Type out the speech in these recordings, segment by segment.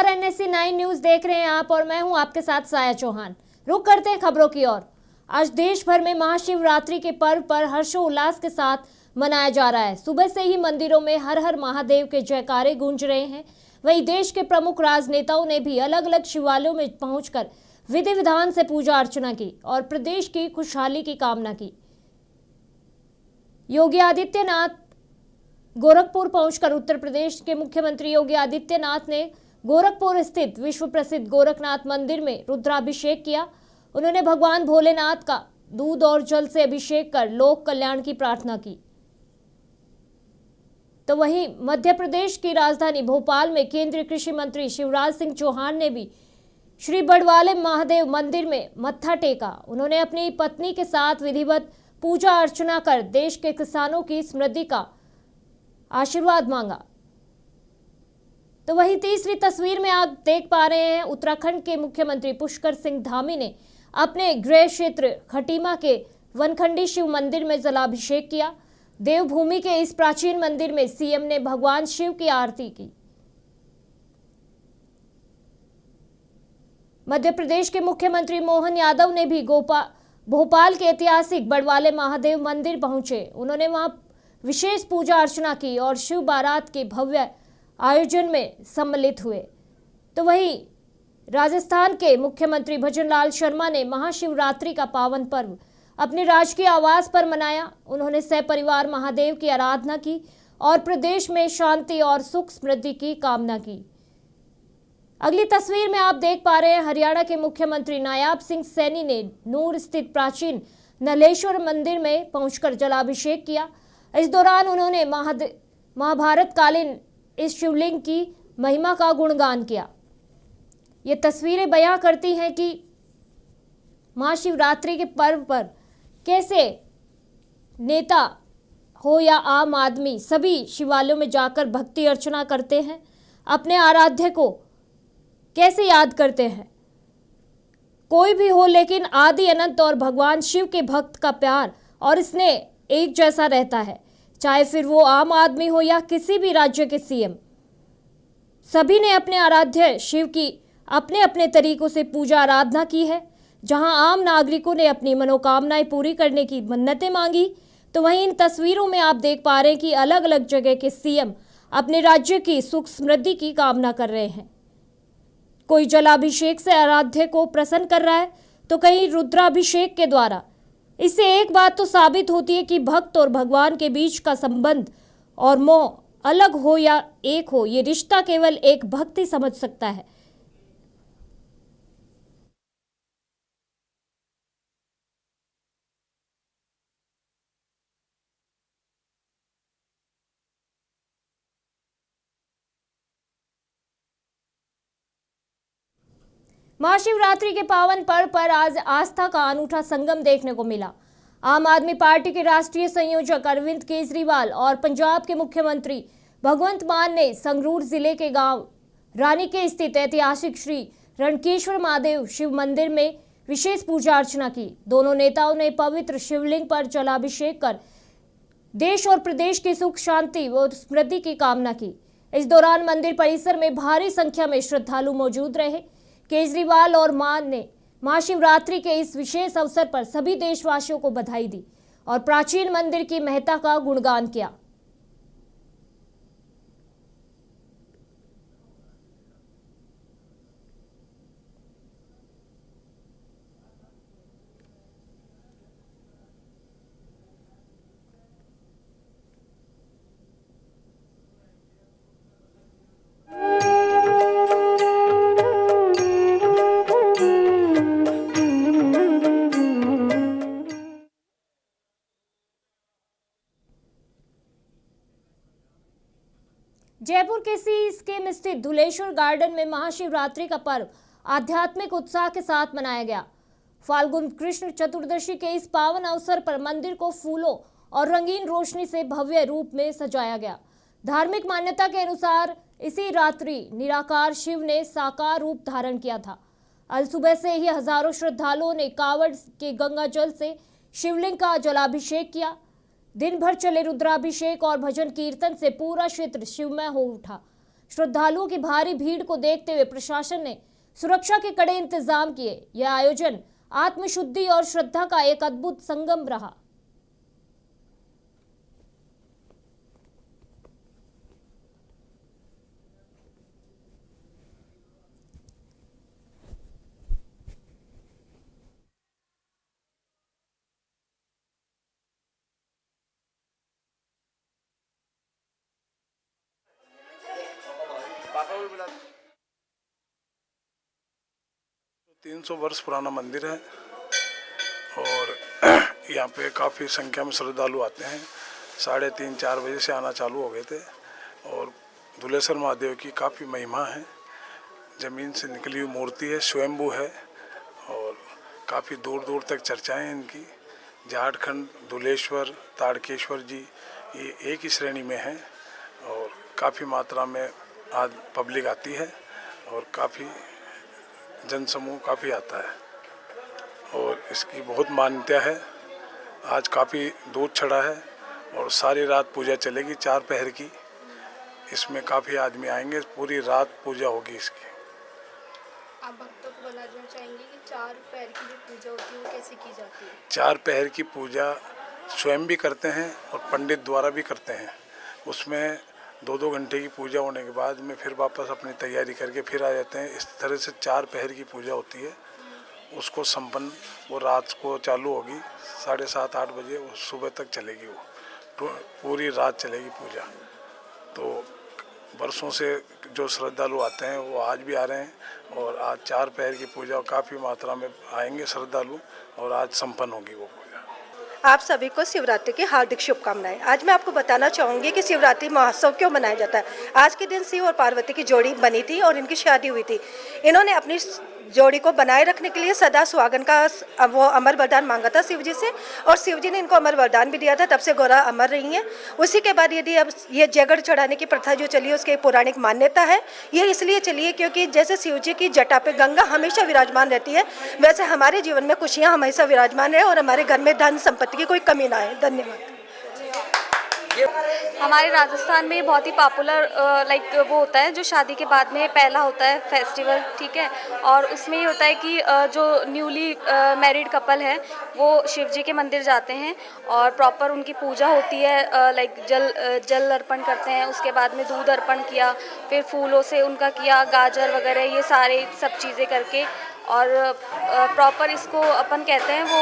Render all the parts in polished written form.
नमस्कार, NSC 9 news देख रहे हैं आप और मैं हूं आपके साथ साया चौहान। रुक करते हैं खबरों की ओर। आज देश भर में महाशिवरात्रि के पर्व पर हर्षोल्लास के साथ मनाया जा रहा है। सुबह से ही मंदिरों में हर हर महादेव के जयकारे गूंज रहे हैं। वहीं देश के प्रमुख राजनेताओं ने भी अलग अलग शिवालयों में पहुंचकर विधि विधान से पूजा अर्चना की और प्रदेश की खुशहाली की कामना की। योगी आदित्यनाथ गोरखपुर पहुंचकर उत्तर प्रदेश के मुख्यमंत्री योगी आदित्यनाथ ने गोरखपुर स्थित विश्व प्रसिद्ध गोरखनाथ मंदिर में रुद्राभिषेक किया। उन्होंने भगवान भोलेनाथ का दूध और जल से अभिषेक कर लोक कल्याण की प्रार्थना की। तो वहीं मध्य प्रदेश की राजधानी भोपाल में केंद्रीय कृषि मंत्री शिवराज सिंह चौहान ने भी श्री बड़वाले महादेव मंदिर में मत्था टेका। उन्होंने अपनी पत्नी के साथ विधिवत पूजा अर्चना कर देश के किसानों की समृद्धि का आशीर्वाद मांगा। तो वहीं तीसरी तस्वीर में आप देख पा रहे हैं उत्तराखंड के मुख्यमंत्री पुष्कर सिंह धामी ने अपने गृह क्षेत्र खटीमा के वनखंडी शिव मंदिर में जलाभिषेक किया। देवभूमि के इस प्राचीन मंदिर में सीएम ने भगवान शिव की आरती की। मध्य प्रदेश के मुख्यमंत्री मोहन यादव ने भी भोपाल के ऐतिहासिक बड़वाले महादेव मंदिर पहुंचे। उन्होंने वहां विशेष पूजा अर्चना की और शिव बारात के भव्य आयोजन में सम्मिलित हुए। तो वहीं राजस्थान के मुख्यमंत्री भजनलाल शर्मा ने महाशिवरात्रि का पावन पर्व अपने राजकीय आवास पर मनाया। उन्होंने सपरिवार महादेव की आराधना की और प्रदेश में शांति और सुख समृद्धि की कामना की। अगली तस्वीर में आप देख पा रहे हैं हरियाणा के मुख्यमंत्री नायाब सिंह सैनी ने नूर स्थित प्राचीन नलेश्वर मंदिर में पहुंचकर जलाभिषेक किया। इस दौरान उन्होंने महाभारत कालीन इस शिवलिंग की महिमा का गुणगान किया। ये तस्वीरें बयां करती हैं कि महाशिवरात्रि के पर्व पर कैसे नेता हो या आम आदमी सभी शिवालयों में जाकर भक्ति अर्चना करते हैं, अपने आराध्य को कैसे याद करते हैं। कोई भी हो लेकिन आदि अनंत और भगवान शिव के भक्त का प्यार और स्नेह एक जैसा रहता है, चाहे फिर वो आम आदमी हो या किसी भी राज्य के सीएम। सभी ने अपने आराध्य शिव की अपने अपने तरीकों से पूजा आराधना की है। जहां आम नागरिकों ने अपनी मनोकामनाएं पूरी करने की मन्नतें मांगी, तो वहीं इन तस्वीरों में आप देख पा रहे हैं कि अलग अलग जगह के सीएम अपने राज्य की सुख समृद्धि की कामना कर रहे हैं। कोई जलाभिषेक से आराध्य को प्रसन्न कर रहा है तो कहीं रुद्राभिषेक के द्वारा। इससे एक बात तो साबित होती है कि भक्त और भगवान के बीच का संबंध और मोह अलग हो या एक हो, ये रिश्ता केवल एक भक्त ही समझ सकता है। महाशिवरात्रि के पावन पर्व पर आज आस्था का अनूठा संगम देखने को मिला। आम आदमी पार्टी के राष्ट्रीय संयोजक अरविंद केजरीवाल और पंजाब के मुख्यमंत्री भगवंत मान ने संगरूर जिले के गांव रानी के स्थित ऐतिहासिक श्री रणकेश्वर महादेव शिव मंदिर में विशेष पूजा अर्चना की। दोनों नेताओं ने पवित्र शिवलिंग पर जलाभिषेक कर देश और प्रदेश की सुख शांति व समृद्धि की कामना की। इस दौरान मंदिर परिसर में भारी संख्या में श्रद्धालु मौजूद रहे। केजरीवाल और मान ने महाशिवरात्रि के इस विशेष अवसर पर सभी देशवासियों को बधाई दी और प्राचीन मंदिर की महत्ता का गुणगान किया। जयपुर के सी स्कीम स्थित धुलेश्वर गार्डन में महाशिवरात्रि का पर्व आध्यात्मिक उत्साह के साथ मनाया गया। फाल्गुन कृष्ण चतुर्दशी के इस पावन अवसर पर मंदिर को फूलों और रंगीन रोशनी से भव्य रूप में सजाया गया। धार्मिक मान्यता के अनुसार इसी रात्रि निराकार शिव ने साकार रूप धारण किया था। अल सुबह से ही हजारों श्रद्धालुओं ने कांवड़ के गंगा जल से शिवलिंग का जलाभिषेक किया। दिन भर चले रुद्राभिषेक और भजन कीर्तन से पूरा क्षेत्र शिवमय हो उठा। श्रद्धालुओं की भारी भीड़ को देखते हुए प्रशासन ने सुरक्षा के कड़े इंतजाम किए। यह आयोजन आत्मशुद्धि और श्रद्धा का एक अद्भुत संगम रहा। पापा 300 वर्ष पुराना मंदिर है और यहाँ पे काफ़ी संख्या में श्रद्धालु आते हैं। 3:30-4 बजे से आना चालू हो गए थे और धुलेश्वर महादेव की काफ़ी महिमा है। ज़मीन से निकली हुई मूर्ति है, स्वयंभू है और काफ़ी दूर दूर तक चर्चाएं हैं इनकी। झारखंड, धुलेश्वर, ताड़केश्वर जी ये एक ही श्रेणी में हैं और काफ़ी मात्रा में आज पब्लिक आती है और काफ़ी जनसमूह काफ़ी आता है और इसकी बहुत मान्यता है। आज काफ़ी दूध चढ़ा है और सारी रात पूजा चलेगी 4 पहर की। इसमें काफ़ी आदमी आएंगे, पूरी रात पूजा होगी इसकी। आप भक्तों को बता देना चाहेंगे कि 4 पहर की जो पूजा होती है वो कैसे की जाती है? 4 पहर की पूजा स्वयं भी करते हैं और पंडित द्वारा भी करते हैं। उसमें 2-2 घंटे की पूजा होने के बाद में फिर वापस अपनी तैयारी करके फिर आ जाते हैं। इस तरह से 4 पहर की पूजा होती है। उसको संपन्न वो रात को चालू होगी 7:30-8 बजे, वो सुबह तक चलेगी। वो पूरी रात चलेगी पूजा। तो बरसों से जो श्रद्धालु आते हैं वो आज भी आ रहे हैं और आज 4 पहर की पूजा काफ़ी मात्रा में आएंगे श्रद्धालु और आज संपन्न होगी वो पूजा। आप सभी को शिवरात्रि की हार्दिक शुभकामनाएं। आज मैं आपको बताना चाहूँगी कि शिवरात्रि महोत्सव क्यों मनाया जाता है। आज के दिन शिव और पार्वती की जोड़ी बनी थी और इनकी शादी हुई थी। इन्होंने अपनी जोड़ी को बनाए रखने के लिए सदा सुहागन का वो अमर वरदान मांगा था शिव जी से और शिव जी ने इनको अमर वरदान भी दिया था। तब से गौरा अमर रही हैं। उसी के बाद यदि अब ये जगड़ चढ़ाने की प्रथा जो चली है उसकी पौराणिक मान्यता है। ये इसलिए चली है क्योंकि जैसे शिव जी की जटा पे गंगा हमेशा विराजमान रहती है, वैसे हमारे जीवन में खुशियाँ हमेशा विराजमान रहे और हमारे घर में धन संपत्ति की कोई कमी ना आए। धन्यवाद। हमारे राजस्थान में बहुत ही पॉपुलर वो होता है जो शादी के बाद में पहला होता है फेस्टिवल, ठीक है। और उसमें ये होता है कि जो न्यूली मैरिड कपल है वो शिव जी के मंदिर जाते हैं और प्रॉपर उनकी पूजा होती है। जल अर्पण करते हैं, उसके बाद में दूध अर्पण किया, फिर फूलों से उनका किया, गाजर वगैरह ये सारे सब चीज़ें करके और प्रॉपर इसको अपन कहते हैं वो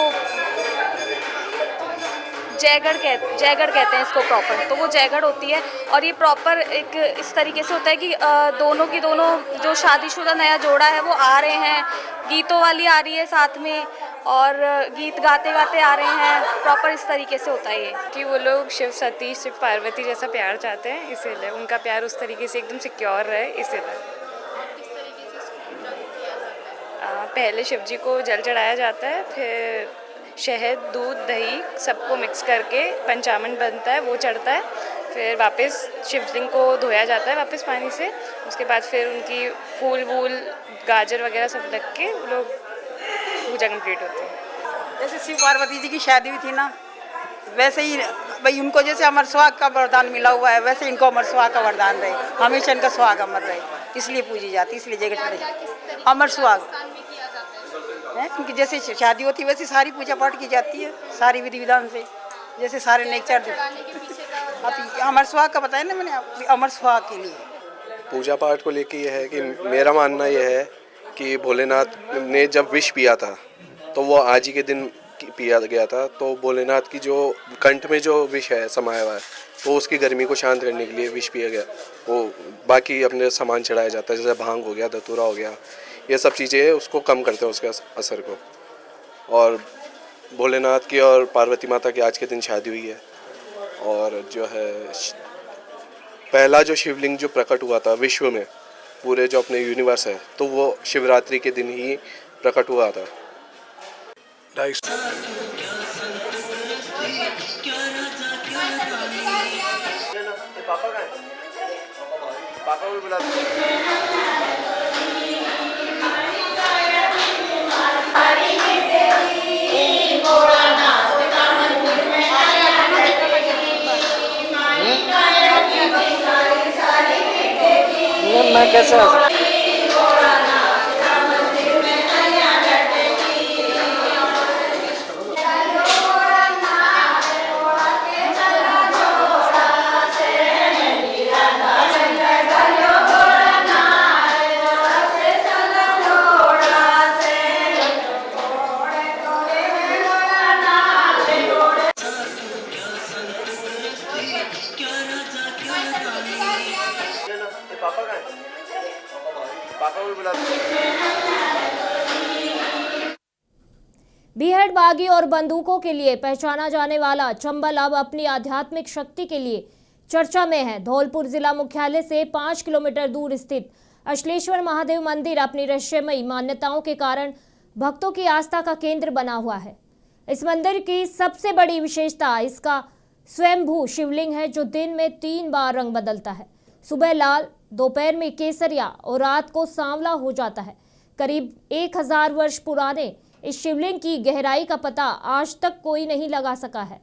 जयगढ़ कहते हैं इसको प्रॉपर। तो वो जयगढ़ होती है और ये प्रॉपर एक इस तरीके से होता है कि दोनों जो शादीशुदा नया जोड़ा है वो आ रहे हैं, गीतों वाली आ रही है साथ में और गीत गाते गाते आ रहे हैं। प्रॉपर इस तरीके से होता है ये कि वो लोग शिव सती, शिव पार्वती जैसा प्यार चाहते हैं, इसीलिए उनका प्यार उस तरीके से एकदम सिक्योर रहे, इसीलिए। पहले शिव जी को जल चढ़ाया जाता है, फिर शहद, दूध, दही सबको मिक्स करके पंचामृत बनता है वो चढ़ता है, फिर वापस शिवलिंग को धोया जाता है वापस पानी से। उसके बाद फिर उनकी फूल वूल गाजर वगैरह सब लग के वो लोग पूजा कंप्लीट होती है। जैसे शिव पार्वती जी की शादी हुई थी ना, वैसे ही भाई उनको जैसे अमर सुहाग का वरदान मिला हुआ है वैसे इनको अमर सुहाग का वरदान रहे, हमेशा इनका सुहाग अमर रहे, इसलिए पूजी जाती है। इसलिए जगह अमर सुहाग है, इनकी जैसे शादी होती है वैसे सारी पूजा पाठ की जाती है, सारी विधि विधान से, जैसे सारे नेचर। अमर सुहाग का बताया ना मैंने, अमर सुहाग के लिए पूजा पाठ को लेके ये है कि मेरा मानना ये है कि भोलेनाथ ने जब विष पिया था तो वो आज ही के दिन पिया गया था। तो भोलेनाथ की जो कंठ में जो विष है समाया हुआ है तो उसकी गर्मी को शांत करने के लिए विष पिया गया। वो बाकी अपने सामान चढ़ाया जाता है, जैसे भांग हो गया, धतूरा हो गया, ये सब चीज़ें उसको कम करते हैं उसके असर को। और भोलेनाथ की और पार्वती माता की आज के दिन शादी हुई है और जो है पहला जो शिवलिंग जो प्रकट हुआ था विश्व में, पूरे जो अपने यूनिवर्स है, तो वो शिवरात्रि के दिन ही प्रकट हुआ था। पापा भी बुला मैं कैसे आ सकता हूँ? बीहड़ बागी और बंदूकों के लिए पहचाना जाने वाला चंबल अब अपनी आध्यात्मिक शक्ति के लिए चर्चा में है। धौलपुर जिला मुख्यालय से 5 किलोमीटर दूर स्थित अश्लेश्वर महादेव मंदिर अपनी रहस्यमयी मान्यताओं के कारण भक्तों की आस्था का केंद्र बना हुआ है। इस मंदिर की सबसे बड़ी विशेषता इसका स्वयंभू शिवलिंग है, जो दिन में 3 बार रंग बदलता है। सुबह लाल, दोपहर में केसरिया और रात को सांवला हो जाता है। करीब 1000 वर्ष पुराने इस शिवलिंग की गहराई का पता आज तक कोई नहीं लगा सका है।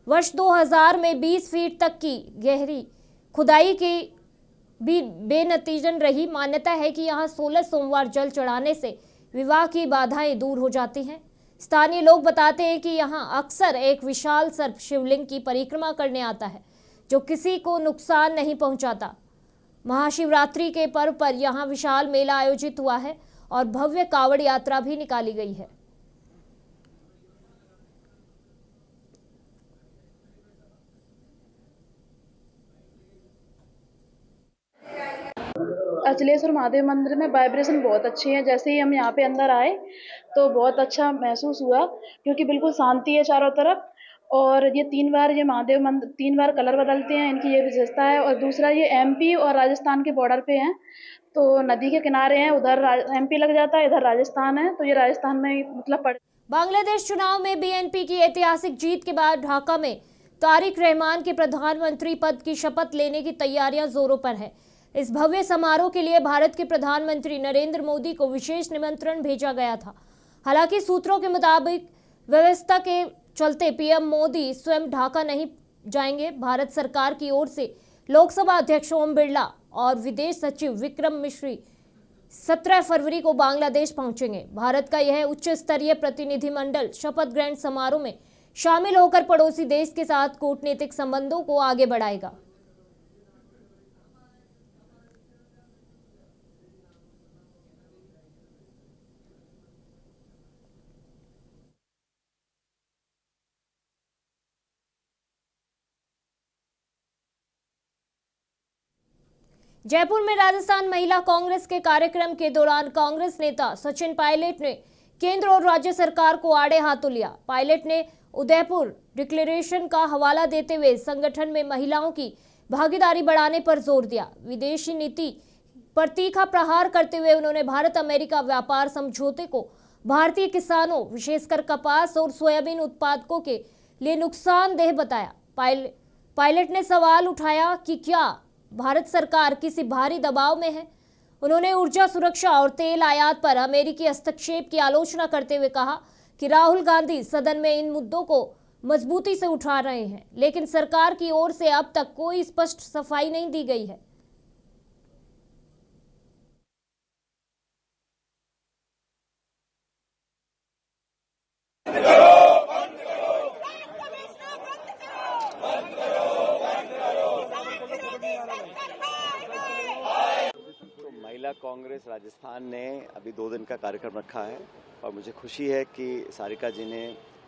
वर्ष 2000 में 20 फीट तक की गहरी खुदाई की भी बेनतीजन रही। मान्यता है कि यहाँ 16 सोमवार जल चढ़ाने से विवाह की बाधाएं दूर हो जाती हैं। स्थानीय लोग बताते हैं कि यहाँ अक्सर एक विशाल सर्प शिवलिंग की परिक्रमा करने आता है, जो किसी को नुकसान नहीं पहुंचाता। महाशिवरात्रि के पर्व पर यहाँ विशाल मेला आयोजित हुआ है और भव्य कावड़ यात्रा भी निकाली गई है। अचलेश्वर महादेव मंदिर में वाइब्रेशन बहुत अच्छी है। जैसे ही हम यहाँ पे अंदर आए तो बहुत अच्छा महसूस हुआ, क्योंकि बिल्कुल शांति है चारों तरफ। और ये 3 बार ये महादेव मंदिर 3 बार कलर बदलते हैं, इनकी ये विशेषता है। और दूसरा, ये एमपी और राजस्थान के बॉर्डर पे हैं, तो नदी के किनारे हैं। उधर एमपी लग जाता है, इधर राजस्थान है, तो ये राजस्थान में मतलब पड़। बांग्लादेश चुनाव में बीएनपी की ऐतिहासिक जीत के बाद ढाका में तारिक रहमान के प्रधानमंत्री पद की शपथ लेने की तैयारियां जोरों पर है। इस भव्य समारोह के लिए भारत के प्रधानमंत्री नरेंद्र मोदी को विशेष निमंत्रण भेजा गया था। हालांकि सूत्रों के मुताबिक व्यवस्था के चलते पीएम मोदी स्वयं ढाका नहीं जाएंगे। भारत सरकार की ओर से लोकसभा अध्यक्ष ओम बिरला और विदेश सचिव विक्रम मिश्री 17 फरवरी को बांग्लादेश पहुंचेंगे। भारत का यह उच्च स्तरीय प्रतिनिधिमंडल शपथ ग्रहण समारोह में शामिल होकर पड़ोसी देश के साथ कूटनीतिक संबंधों को आगे बढ़ाएगा। जयपुर में राजस्थान महिला कांग्रेस के कार्यक्रम के दौरान कांग्रेस नेता सचिन पायलट ने केंद्र और राज्य सरकार को आड़े हाथों लिया। पायलट ने उदयपुर डिक्लेरेशन का हवाला देते हुए संगठन में महिलाओं की भागीदारी बढ़ाने पर जोर दिया। विदेशी नीति पर तीखा प्रहार करते हुए उन्होंने भारत अमेरिका व्यापार समझौते को भारतीय किसानों, विशेषकर कपास और सोयाबीन उत्पादकों के लिए नुकसानदेह बताया। पायलट ने सवाल उठाया कि क्या भारत सरकार किसी भारी दबाव में है। उन्होंने ऊर्जा सुरक्षा और तेल आयात पर अमेरिकी हस्तक्षेप की आलोचना करते हुए कहा कि राहुल गांधी सदन में इन मुद्दों को मजबूती से उठा रहे हैं, लेकिन सरकार की ओर से अब तक कोई स्पष्ट सफाई नहीं दी गई है। महिला कांग्रेस राजस्थान ने अभी 2 दिन का कार्यक्रम रखा है और मुझे खुशी है कि सारिका जी ने,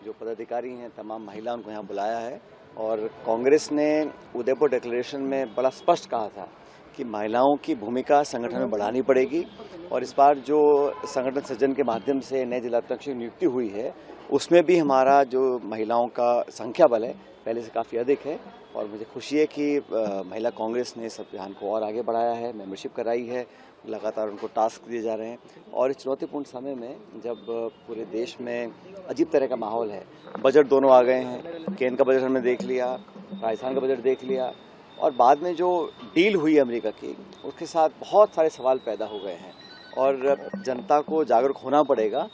जो पदाधिकारी हैं, तमाम महिलाओं को यहाँ बुलाया है। और कांग्रेस ने उदयपुर डिक्लेरेशन में बड़ा स्पष्ट कहा था कि महिलाओं की भूमिका संगठन में बढ़ानी पड़ेगी। और इस बार जो संगठन सृजन के माध्यम से नए जिलाध्यक्ष की नियुक्ति हुई है, उसमें भी हमारा जो महिलाओं का संख्या बल है पहले से काफ़ी अधिक है। और मुझे खुशी है कि महिला कांग्रेस ने इस अभियान को और आगे बढ़ाया है, मेंबरशिप कराई है, लगातार उनको टास्क दिए जा रहे हैं। और इस चुनौतीपूर्ण समय में जब पूरे देश में अजीब तरह का माहौल है, बजट दोनों आ गए हैं, केंद्र का बजट हमने देख लिया, राजस्थान का बजट देख लिया, और बाद में जो डील हुई अमेरिका की, उसके साथ बहुत सारे सवाल पैदा हो गए हैं। और जनता को जागरूक होना पड़ेगा।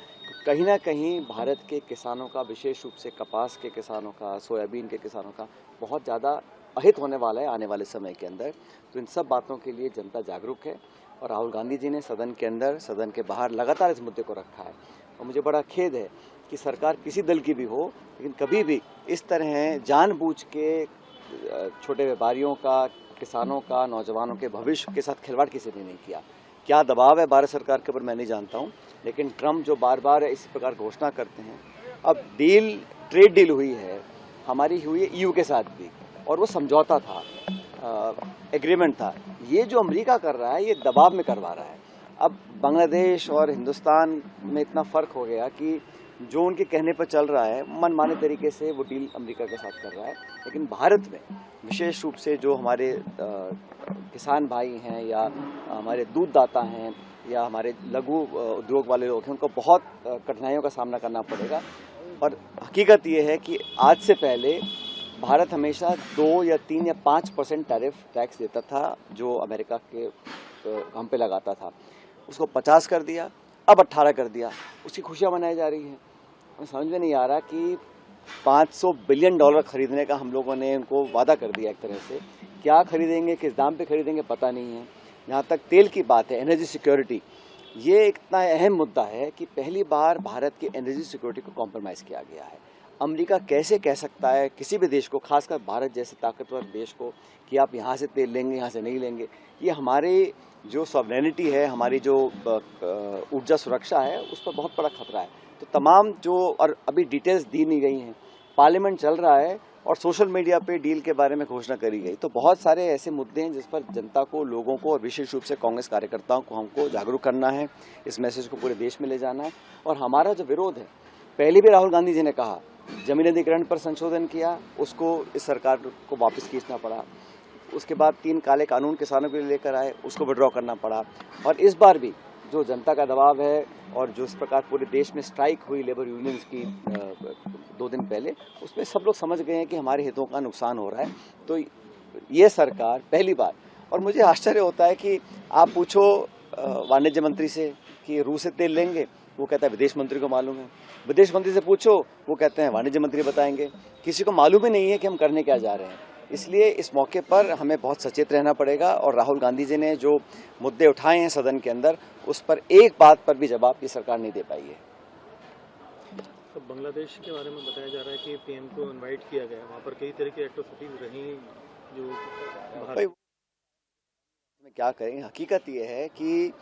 कहीं ना कहीं भारत के किसानों का, विशेष रूप से कपास के किसानों का, सोयाबीन के किसानों का बहुत ज़्यादा अहित होने वाला है आने वाले समय के अंदर। तो इन सब बातों के लिए जनता जागरूक है और राहुल गांधी जी ने सदन के अंदर, सदन के बाहर लगातार इस मुद्दे को रखा है। और मुझे बड़ा खेद है कि सरकार किसी दल की भी हो, लेकिन कभी भी इस तरह जानबूझ के छोटे व्यापारियों का, किसानों का, नौजवानों के भविष्य के साथ खिलवाड़ किसी ने नहीं किया। क्या दबाव है भारत सरकार के ऊपर मैं नहीं जानता हूं, लेकिन ट्रम्प जो बार बार इस प्रकार घोषणा करते हैं, अब डील, ट्रेड डील हुई है, हमारी हुई है ईयू के साथ भी, और वो समझौता था, एग्रीमेंट था। ये जो अमेरिका कर रहा है ये दबाव में करवा रहा है। अब बांग्लादेश और हिंदुस्तान में इतना फर्क हो गया कि जो उनके कहने पर चल रहा है, मनमाने तरीके से वो डील अमेरिका के साथ कर रहा है। लेकिन भारत में विशेष रूप से जो हमारे किसान भाई हैं या हमारे दूधदाता हैं या हमारे लघु उद्योग वाले लोग हैं, उनको बहुत कठिनाइयों का सामना करना पड़ेगा। और हकीकत ये है कि आज से पहले भारत हमेशा 2 या 3 या 5% टैक्स देता था जो अमेरिका के हम पे लगाता था, उसको 50 कर दिया, अब 18 कर दिया। उसकी खुशियाँ मनाई जा रही हैं। हमें समझ में नहीं आ रहा कि $500 बिलियन खरीदने का हम लोगों ने उनको वादा कर दिया एक तरह से। क्या खरीदेंगे, किस दाम पे खरीदेंगे पता नहीं है। जहाँ तक तेल की बात है, एनर्जी सिक्योरिटी, ये इतना अहम मुद्दा है कि पहली बार भारत की एनर्जी सिक्योरिटी को कॉम्प्रोमाइज़ किया गया है। अमेरिका कैसे कह सकता है किसी भी देश को, खासकर भारत जैसे ताकतवर देश को, कि आप यहाँ से तेल लेंगे, यहाँ से नहीं लेंगे। ये हमारे जो सॉवरेनिटी है, हमारी जो ऊर्जा सुरक्षा है, उस पर बहुत बड़ा खतरा है। तो तमाम जो, और अभी डिटेल्स दी नहीं गई हैं, पार्लियामेंट चल रहा है और सोशल मीडिया पे डील के बारे में घोषणा करी गई। तो बहुत सारे ऐसे मुद्दे हैं जिस पर जनता को, लोगों को और विशेष रूप से कांग्रेस कार्यकर्ताओं को हमको जागरूक करना है, इस मैसेज को पूरे देश में ले जाना है। और हमारा जो विरोध है, पहले भी राहुल गांधी जी ने कहा, जमीन अधिग्रहण पर संशोधन किया, उसको इस सरकार को वापस खींचना पड़ा। उसके बाद 3 काले कानून किसानों के लिए लेकर आए, उसको विड्रॉ करना पड़ा। और इस बार भी जो जनता का दबाव है और जो इस प्रकार पूरे देश में स्ट्राइक हुई लेबर यूनियंस की 2 दिन पहले, उसमें सब लोग समझ गए हैं कि हमारे हितों का नुकसान हो रहा है। तो ये सरकार पहली बार, और मुझे आश्चर्य होता है कि आप पूछो वाणिज्य मंत्री से कि रूस से तेल लेंगे, वो कहता है विदेश मंत्री को मालूम है। विदेश मंत्री से पूछो, वो कहते हैं वाणिज्य मंत्री बताएंगे। किसी को मालूम ही नहीं है कि हम करने क्या जा रहे हैं। इसलिए इस मौके पर हमें बहुत सचेत रहना पड़ेगा। और राहुल गांधी जी ने जो मुद्दे उठाए हैं सदन के अंदर, उस पर एक बात पर भी जवाब की सरकार नहीं दे पाई है। तो बांग्लादेश के बारे में बताया जा रहा है कि पीएम को इनवाइट किया गया, वहाँ पर कई तरह की एक्टिविटीज रही जो बाहर में क्या करें। हकीकत ये है कि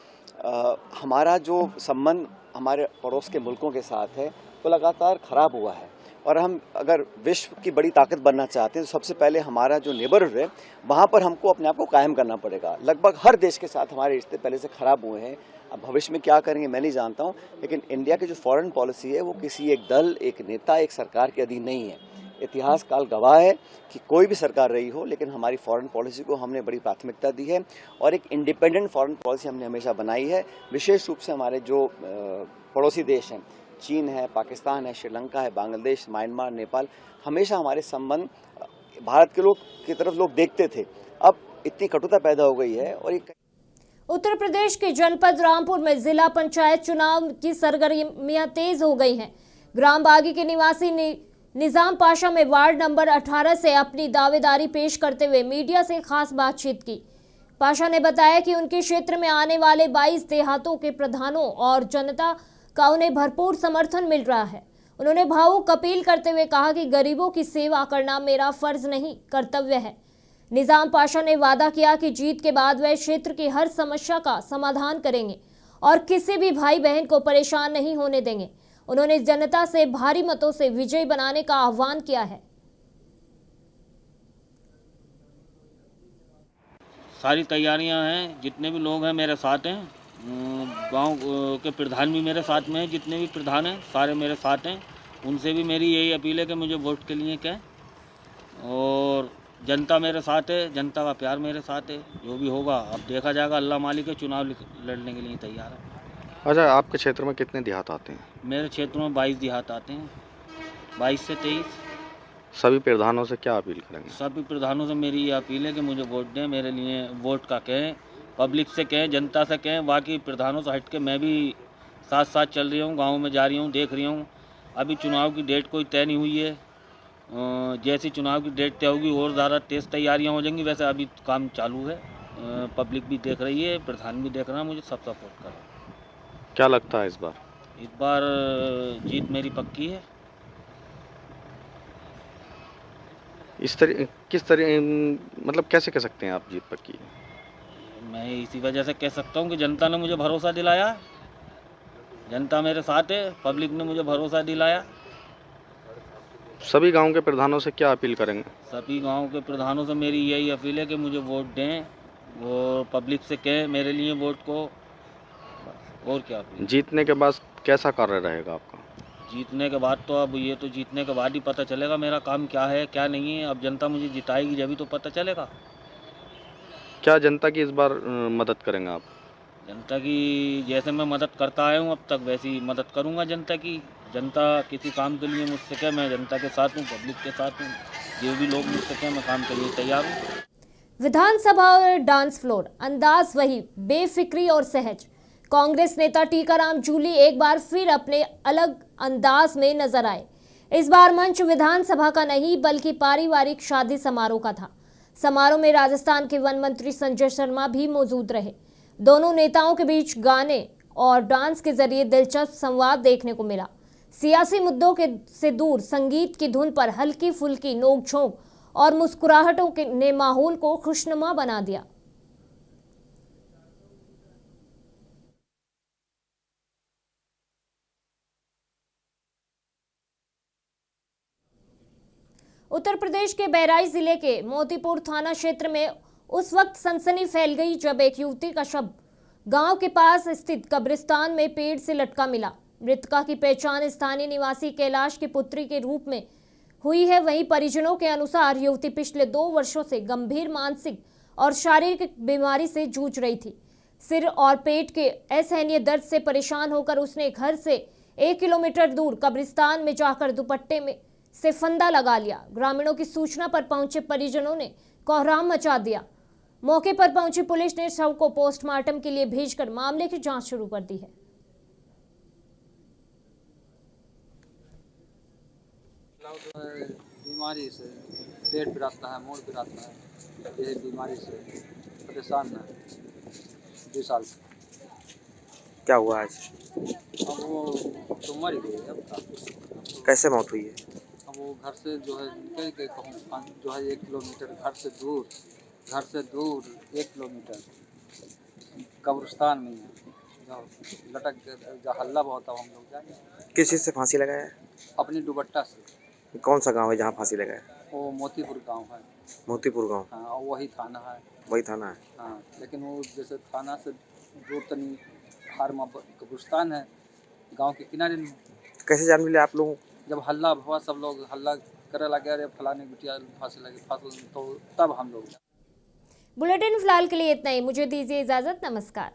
हमारा जो संबंध हमारे पड़ोस के मुल्कों के साथ है वो लगातार खराब हुआ है। और हम अगर विश्व की बड़ी ताकत बनना चाहते हैं तो सबसे पहले हमारा जो नेबरहुड है वहाँ पर हमको अपने आप को कायम करना पड़ेगा। लगभग हर देश के साथ हमारे रिश्ते पहले से खराब हुए हैं। अब भविष्य में क्या करेंगे मैं नहीं जानता हूँ, लेकिन इंडिया की जो फॉरेन पॉलिसी है वो किसी एक दल, एक नेता, एक सरकार के अधीन नहीं है। इतिहास काल गवाह है कि कोई भी सरकार रही हो, लेकिन हमारी फॉरेन पॉलिसी को हमने बड़ी प्राथमिकता दी है और एक इंडिपेंडेंट फॉरेन पॉलिसी हमने हमेशा बनाई है। विशेष रूप से हमारे जो पड़ोसी देश हैं, चीन है, पाकिस्तान है, श्रीलंका है, बांग्लादेश, म्यांमार, नेपाल, हमेशा हमारे संबंध भारत के लोग की तरफ लोग देखते थे। अब इतनी कटुता पैदा हो गई है। और उत्तर प्रदेश के जनपद रामपुर में जिला पंचायत चुनाव की सरगर्मियां तेज हो गई हैं। ग्राम बागी के निवासी निजाम पाशा में वार्ड नंबर 18 से अपनी दावेदारी पेश करते हुए मीडिया से खास बातचीत की। पाशा ने बताया कि उनके क्षेत्र में आने वाले 22 देहातों के प्रधानों और जनता का उन्हें भरपूर समर्थन मिल रहा है। उन्होंने भावुक अपील करते हुए कहा कि गरीबों की सेवा करना मेरा फर्ज नहीं, कर्तव्य है। निजाम पाशा ने वादा किया कि जीत के बाद वह क्षेत्र की हर समस्या का समाधान करेंगे और किसी भी भाई बहन को परेशान नहीं होने देंगे। उन्होंने जनता से भारी मतों से विजयी बनाने का आह्वान किया है। सारी तैयारियां हैं, जितने भी लोग हैं मेरे साथ हैं, गांव के प्रधान भी मेरे साथ में हैं, जितने भी प्रधान हैं सारे मेरे साथ हैं। उनसे भी मेरी यही अपील है कि मुझे वोट के लिए कहें और जनता मेरे साथ है, जनता का प्यार मेरे साथ है। जो भी होगा अब देखा जाएगा, अल्लाह मालिक है, चुनाव लड़ने के लिए तैयार है। अच्छा, आपके क्षेत्र में कितने देहात आते हैं? मेरे क्षेत्र में 22 देहात आते हैं, 22 से 23। सभी प्रधानों से क्या अपील करेंगे? सभी प्रधानों से मेरी ये अपील है कि मुझे वोट दें, मेरे लिए वोट का कहें, पब्लिक से कहें, जनता से कहें। बाकी प्रधानों से हट के मैं भी साथ साथ चल रही हूँ, गाँव में जा रही हूँ, देख रही हूँ। अभी चुनाव की डेट कोई तय नहीं हुई है। जैसी चुनाव की डेट तय होगी और ज़्यादा तेज़ तैयारियाँ हो जाएंगी। वैसे अभी काम चालू है, पब्लिक भी देख रही है, प्रधान भी देख रहा है, मुझे सब सपोर्ट कर रहा है। क्या लगता है इस बार? इस बार जीत मेरी पक्की है। किस तरह मतलब कैसे कह सकते हैं आप जीत पक्की है? मैं इसी वजह से कह सकता हूँ कि जनता ने मुझे भरोसा दिलाया है, जनता मेरे साथ है, पब्लिक ने मुझे भरोसा दिलाया। सभी गांव के प्रधानों से क्या अपील करेंगे? सभी गांव के प्रधानों से मेरी यही अपील है कि मुझे वोट दें, वो पब्लिक से कहें मेरे लिए वोट को, और क्या अपील। जीतने के बाद कैसा कार्य रहेगा आपका? जीतने के बाद तो अब ये तो जीतने के बाद ही पता चलेगा मेरा काम क्या है क्या नहीं है। अब जनता मुझे जिताएगी जब ही तो पता चलेगा। क्या जनता की इस बार मदद करेंगे आप? जनता की जैसे मैं मदद करता आया हूँ अब तक, वैसी मदद करूँगा जनता की। जनता किसी काम के लिए मुझसे कहे, मैं जनता के साथ हूँ, पब्लिक के साथ हूँ। जो भी लोग मुझसे कहे, मैं काम के लिए तैयार हूँ। विधानसभा और डांस फ्लोर, अंदाज वही, बेफिक्री और सहज। कांग्रेस नेता टीकाराम जूली एक बार फिर अपने अलग अंदाज में नजर आए। इस बार मंच विधानसभा का नहीं बल्कि पारिवारिक शादी समारोह का था। समारोह में राजस्थान के वन मंत्री संजय शर्मा भी मौजूद रहे। दोनों नेताओं के बीच गाने और डांस के जरिए दिलचस्प संवाद देखने को मिला। सियासी मुद्दों से दूर संगीत की धुन पर हल्की फुल्की नोक-झोंक और मुस्कुराहटों ने माहौल को खुशनुमा बना दिया। उत्तर प्रदेश के बहराइच जिले के मोतीपुर थाना क्षेत्र में उस वक्त सनसनी फैल गई जब एक युवती का शव गांव के पास स्थित कब्रिस्तान में पेड़ से लटका मिला। मृतका की पहचान स्थानीय निवासी कैलाश की पुत्री के रूप में हुई है। वहीं परिजनों के अनुसार युवती पिछले 2 वर्षों से गंभीर मानसिक और शारीरिक बीमारी से जूझ रही थी। सिर और पेट के असहनीय दर्द से परेशान होकर उसने घर से 1 किलोमीटर दूर कब्रिस्तान में जाकर दुपट्टे में से फंदा लगा लिया। ग्रामीणों की सूचना पर पहुंचे परिजनों ने कोहराम मचा दिया। मौके पर पहुंची पुलिस ने शव को पोस्टमार्टम के लिए भेजकर मामले की जांच शुरू कर दी है। बीमारी से पेट पिराता है, मोड़ पिराता है, यही बीमारी से परेशान है 2 साल से। क्या हुआ आज? अब वो तो मर गई है। अब कैसे मौत हुई है? अब वो घर से जो है निकल के कहूँ जो है 1 किलोमीटर घर से दूर 1 किलोमीटर कब्रिस्तान में है, जो लटक जो हल्ला बहुत है, हम लोग जाए। किस चीज़ से फांसी लगाया है? अपनी दुपट्टा से। कौन सा गांव है जहाँ फांसी लगाया? वो मोतीपुर गांव है। मोतीपुर गांव? हाँ, वही थाना है। वही थाना है? हाँ, लेकिन वो जैसे थाना से दूर तनी हार में कब्रिस्तान है, गांव के किनारे में। कैसे जान मिले आप लोगों? जब हल्ला हुआ, सब लोग हल्ला करे लगे, अरे फलाने गुटिया फांसी लगी, तो तब हम लोग। बुलेटिन फिलहाल के लिए इतना ही। मुझे दीजिए इजाजत। नमस्कार।